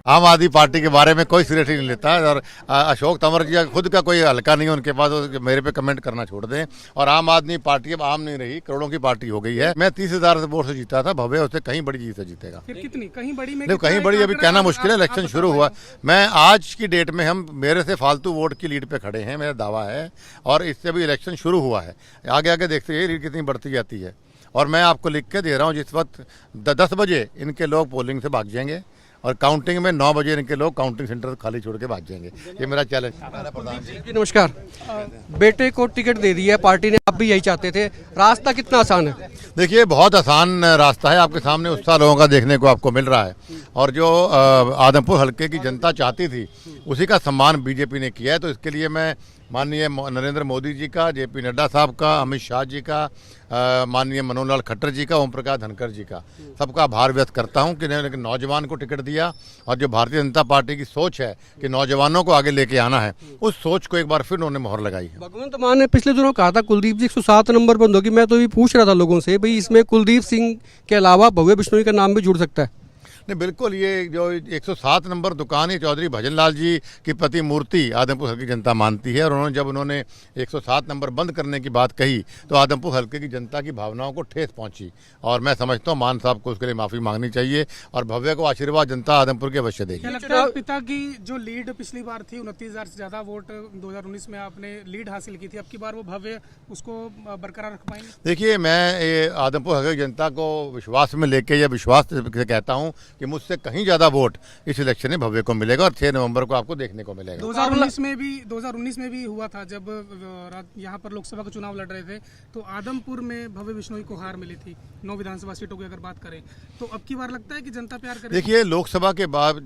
आम आदमी पार्टी के बारे में कोई सीरियसली नहीं लेता है। और अशोक तंवर जी खुद का कोई हल्का नहीं है उनके पास, वो मेरे पे कमेंट करना छोड़ दें। और आम आदमी पार्टी अब आम नहीं रही, करोड़ों की पार्टी हो गई है। मैं 30,000 वोट से जीता था, भव्य उससे कहीं बड़ी जीत से जीतेगा। फिर कितनी कहीं बड़ी में देखो कहीं बड़ी अभी कहना मुश्किल है, इलेक्शन शुरू हुआ। मैं आज की डेट में हम मेरे से फालतू वोट की लीड पे खड़े हैं, मेरा दावा है। और इससे भी इलेक्शन शुरू हुआ है, आगे आगे देखते हैं लीड कितनी बढ़ती जाती है। और मैं आपको लिख के दे रहा हूँ, जिस वक्त 10 बजे इनके लोग पोलिंग से भाग जाएंगे और काउंटिंग में 9 बजे इनके लोग काउंटिंग सेंटर खाली छोड़ के भाग जाएंगे। ये मेरा चैलेंज है। जी नमस्कार। बेटे को टिकट दे दिया है पार्टी ने, आप भी यही चाहते थे, रास्ता कितना आसान है? देखिए बहुत आसान रास्ता है, आपके सामने उत्साह लोगों का देखने को आपको मिल रहा है। और जो आदमपुर हल्के की जनता चाहती थी उसी का सम्मान बीजेपी ने किया है। तो इसके लिए मैं माननीय नरेंद्र मोदी जी का, जेपी नड्डा साहब का, अमित शाह जी का, माननीय मनोहर लाल खट्टर जी का, ओम प्रकाश धनखड़ जी का, सबका आभार व्यक्त करता हूं कि इन्होंने नौजवान को टिकट दिया। और जो भारतीय जनता पार्टी की सोच है कि नौजवानों को आगे लेके आना है, उस सोच को एक बार फिर उन्होंने मोहर लगाई है। भगवंत मान ने पिछले दिनों कहा था कुलदीप जी 107 नंबर बंद होगी। मैं तो ये पूछ रहा था लोगों से, भाई इसमें कुलदीप सिंह के अलावा भव्य बिश्नोई का नाम भी जुड़ सकता है? नहीं बिल्कुल, ये जो 107 नंबर दुकान है चौधरी भजन लाल जी की प्रतिमूर्ति आदमपुर हल्के की जनता मानती है। और जब उन्होंने 107 नंबर बंद करने की बात कही तो आदमपुर हल्के की जनता की भावनाओं को ठेस पहुंची। और मैं समझता हूं मान साहब को उसके लिए माफ़ी मांगनी चाहिए और भव्य को आशीर्वाद जनता आदमपुर की अवश्य देगी। क्या लगता है पिता की जो लीड पिछली बार थी 29,000 से ज्यादा वोट 2019 में आपने लीड हासिल की थी, अब की बार वो भव्य उसको बरकरार रख पाएंगे? देखिए मैं आदमपुर हल्के की जनता को विश्वास में लेके या विश्वास से कहता हूं कि मुझसे कहीं ज्यादा वोट इस इलेक्शन में भव्य को मिलेगा और 6 नवंबर को आपको देखने को मिलेगा। 2019 में भी हुआ था जब यहाँ पर लोकसभा का चुनाव लड़ रहे थे, तो आदमपुर में भव्य बिश्नोई को हार मिली थी 9 विधानसभा सीटों की अगर बात करें। तो अब की बार लगता है कि जनता प्यार करेगी? देखिए लोकसभा के बाद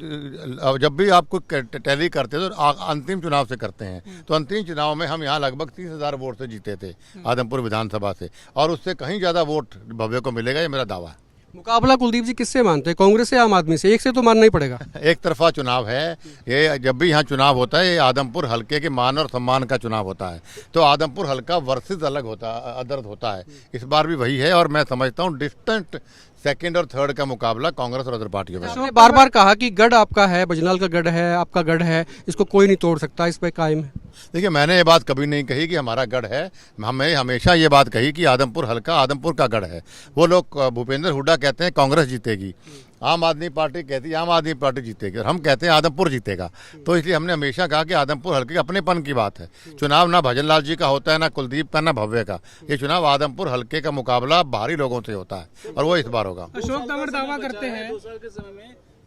जब भी आपको टैली करते हैं तो अंतिम चुनाव से करते हैं। तो अंतिम चुनाव में हम यहाँ लगभग 30,000 वोट से जीते थे आदमपुर विधानसभा से, और उससे कहीं ज्यादा वोट भव्य को मिलेगा, ये मेरा दावा है। मुकाबला कुलदीप जी किससे मानते हैं, कांग्रेस से आम आदमी से? एक से तो मानना ही पड़ेगा। एक तरफा चुनाव है ये, जब भी यहाँ चुनाव होता है ये आदमपुर हल्के के मान और सम्मान का चुनाव होता है। तो आदमपुर हल्का वर्सेस अलग होता अदर होता है, इस बार भी वही है। और मैं समझता हूँ डिस्टेंट सेकंड और थर्ड का मुकाबला कांग्रेस और अदर पार्टियों में। आपने बार बार कहा कि गढ़ आपका है, बजनाल का गढ़ है, आपका गढ़ है, इसको कोई नहीं तोड़ सकता, इस पे कायम है? देखिए मैंने ये बात कभी नहीं कही कि हमारा गढ़ है, हमें हमेशा ये बात कही कि आदमपुर हल्का आदमपुर का गढ़ है। वो लोग भूपेंद्र हुड्डा कहते हैं कांग्रेस जीतेगी, आम आदमी पार्टी कहती है आम आदमी पार्टी जीतेगी, और हम कहते हैं आदमपुर जीतेगा। तो इसलिए हमने हमेशा कहा कि आदमपुर हल्के अपनेपन की बात है। चुनाव ना भजन लाल जी का होता है, ना कुलदीप का, ना भव्य का। ये चुनाव आदमपुर हल्के का मुकाबला बाहरी लोगों से होता है और वो इस बार होगा। अशोक तंवर दावा करते हैं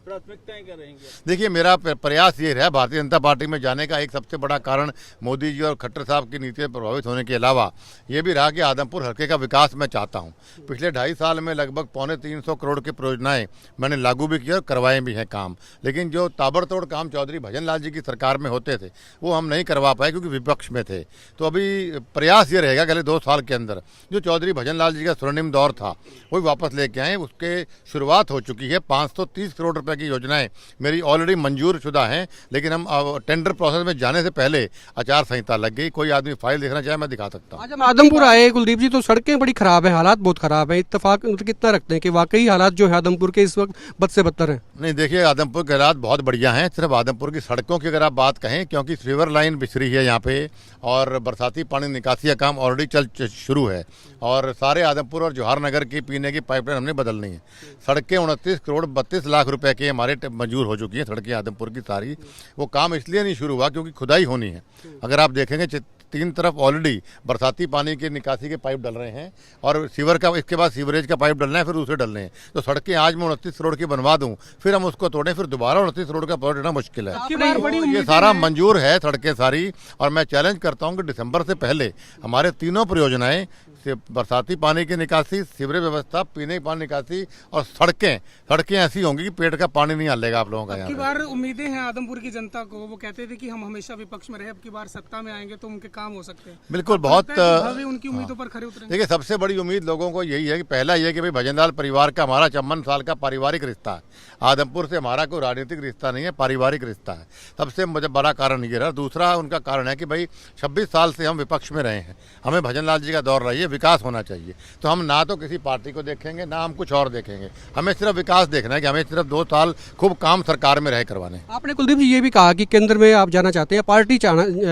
प्राथमिकताएं क्या रहेंगी? देखिए मेरा प्रयास ये रहा भारतीय जनता पार्टी में जाने का एक सबसे बड़ा कारण मोदी जी और खट्टर साहब की नीति से प्रभावित होने के अलावा ये भी रहा कि आदमपुर हल्के का विकास मैं चाहता हूं। पिछले 2.5 साल में लगभग 325 करोड़ की परियोजनाएं मैंने लागू भी की और करवाए भी हैं काम। लेकिन जो ताबड़तोड़ काम चौधरी भजन लाल जी की सरकार में होते थे वो हम नहीं करवा पाए क्योंकि विपक्ष में थे। तो अभी प्रयास ये रहेगा अगले 2 साल के अंदर जो चौधरी भजन लाल जी का स्वर्णिम दौर था वो वापस लेके आए। उसके शुरुआत हो चुकी है, 530 करोड़ रुपए की योजनाएं मेरी ऑलरेडी मंजूर शुदा हैं। लेकिन हम टेंडर प्रोसेस में जाने से पहले आचार संहिता लग गई। कोई आदमी फाइल देखना चाहे मैं दिखा सकता हूँ। आज हम आदमपुर आए कुलदीप जी, तो सड़कें बड़ी खराब हैं, हालात बहुत खराब हैं। इत्तेफाक कितना रखते हैं कि वाकई हालात जो है आदमपुर के इस वक्त बद से बदतर हैं? नहीं देखिए आदमपुर के हालात बहुत बढ़िया हैं। सिर्फ आदमपुर की सड़कों की अगर आप बात कहें, क्योंकि रिवर लाइन बिछरी है यहाँ पे और बरसाती पानी निकासी का काम ऑलरेडी शुरू है और सारे आदमपुर और जवाहर नगर की पीने की पाइपलाइन हमने बदलनी है। सड़कें 29 करोड़ 32 लाख रुपए की हमारे मंजूर हो चुकी हैं सड़कें आदमपुर की सारी। वो काम इसलिए नहीं शुरू हुआ क्योंकि खुदाई होनी है। अगर आप देखेंगे 3 तरफ ऑलरेडी बरसाती पानी की निकासी के पाइप डल रहे हैं और सीवर का, इसके बाद सीवरेज का पाइप डलना है, फिर दूसरे डलने हैं। तो सड़कें आज मैं 29 करोड़ की बनवा दूं, फिर हम उसको तोड़ें, फिर दोबारा 29 करोड़ का प्रोजेक्ट देना मुश्किल है। ये सारा मंजूर है सड़कें सारी। और मैं चैलेंज करता हूं कि दिसंबर से पहले हमारे तीनों परियोजनाएं, बरसाती पानी की निकासी, सीवरेज व्यवस्था, पीने की पानी निकासी और सड़कें ऐसी होंगी कि पेट का पानी नहीं हलेगा आप लोगों का। अब की बार उम्मीदें हैं आदमपुर की जनता को, वो कहते थे कि हम हमेशा विपक्ष में रहे, अब की बार सत्ता में आएंगे तो उनके काम हो सकते हैं। बिल्कुल बहुत उनकी उम्मीदों पर खरे उतरेंगे। देखिए सबसे बड़ी उम्मीद लोगों को यही है कि पहला ये कि भाई भजनलाल परिवार का हमारा 54 साल का पारिवारिक रिश्ता है। आदमपुर से हमारा कोई राजनीतिक रिश्ता नहीं है, पारिवारिक रिश्ता है। सबसे मुझे बड़ा कारण ये रहा। दूसरा उनका कारण है कि भाई 26 साल से हम विपक्ष में रहे हैं, हमें भजनलाल जी का दौर रही है, विकास होना चाहिए। तो हम ना तो किसी पार्टी को देखेंगे ना हम कुछ और देखेंगे, हमें सिर्फ विकास देखना है कि हमें सिर्फ 2 साल खूब काम सरकार में रहे करवाने। आपने कुलदीप जी ये भी कहा कि केंद्र में आप जाना चाहते हैं, पार्टी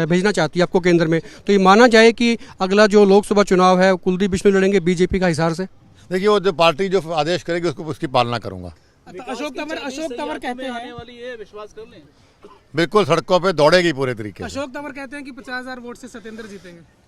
भेजना चाहती है आपको केंद्र में, तो ये माना जाए कि अगला जो लोकसभा चुनाव है कुलदीप बिश्नोई लड़ेंगे बीजेपी का हिसार से? देखिए, वो जो पार्टी जो आदेश करेगी उसको उसकी पालना करूंगा। तो अशोक तंवर कहते आने हैं, वाली है, विश्वास कर लें। बिल्कुल सड़कों पे दौड़ेगी पूरे तरीके से। अशोक तंवर कहते हैं कि 50,000 वोट से सत्येंद्र जीतेंगे।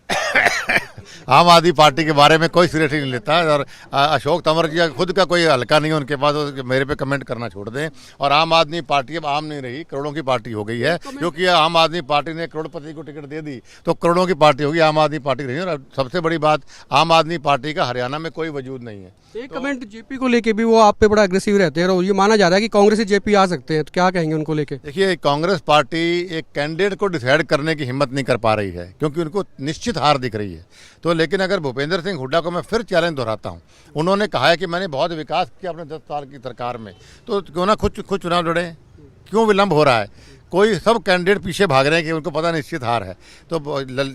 आम आदमी पार्टी के बारे में कोई सीरियसली नहीं लेता है, और अशोक तंवर जी खुद का कोई हल्का नहीं है उनके पास, वो मेरे पे कमेंट करना छोड़ दें। और आम आदमी पार्टी अब आम नहीं रही, करोड़ों की पार्टी हो गई है, क्योंकि आम आदमी पार्टी ने करोड़पति को टिकट दे दी तो करोड़ों की पार्टी होगी, आम आदमी पार्टी रही। और सबसे बड़ी बात, आम आदमी पार्टी का हरियाणा में कोई वजूद नहीं है। एक कमेंट जेपी को लेके भी वो आप पे बड़ा अग्रेसिव रहते हैं और ये माना जा रहा है कि कांग्रेस से जेपी आ सकते हैं, तो क्या कहेंगे उनको लेके? देखिए, कांग्रेस पार्टी एक कैंडिडेट को डिसाइड करने की हिम्मत नहीं कर पा रही है, क्योंकि उनको निश्चित हार दिख रही है। तो लेकिन अगर भूपेंद्र सिंह हुड्डा को मैं फिर चैलेंज दोहराता हूं, उन्होंने कहा है कि मैंने बहुत विकास किया अपने 10 साल की सरकार में, तो क्यों ना खुद चुनाव लड़े, क्यों विलंब हो रहा है? कोई सब कैंडिडेट पीछे भाग रहे हैं कि उनको पता निश्चित हार है। तो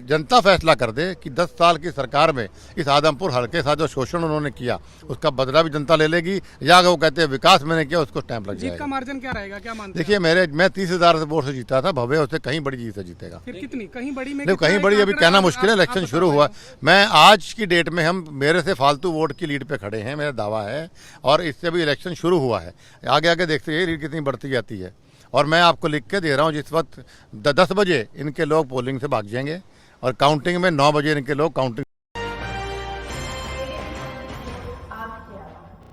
जनता फैसला कर दे कि 10 साल की सरकार में इस आदमपुर हल्के के साथ जो शोषण उन्होंने किया उसका बदला भी जनता ले लेगी, या अगर वो कहते हैं विकास मैंने किया उसको स्टैंप लग जीत का जाएगा। मार्जिन क्या रहेगा, क्या मानते हैं? देखिए, मैं 30,000 वोट से जीता था, भव्य उससे कहीं बड़ी जीत से जीतेगा। फिर कितनी, कहीं बड़ी में नहीं, कितना कहीं है, बड़ी क्या अभी फिर कहना आप- मुश्किल है, आप इलेक्शन बता शुरू हुआ। पाएंगे? मैं आज की डेट में हम मेरे से फालतू वोट की लीड पे खड़े हैं, मेरा दावा है, और इससे अभी इलेक्शन शुरू हुआ है, आगे आगे देखते हैं लीड कितनी बढ़ती जाती है। और मैं आपको लिख के दे रहा हूँ, जिस वक्त 10 बजे इनके लोग पोलिंग से भाग जाएंगे और काउंटिंग में 9 बजे इनके लोग काउंटिंग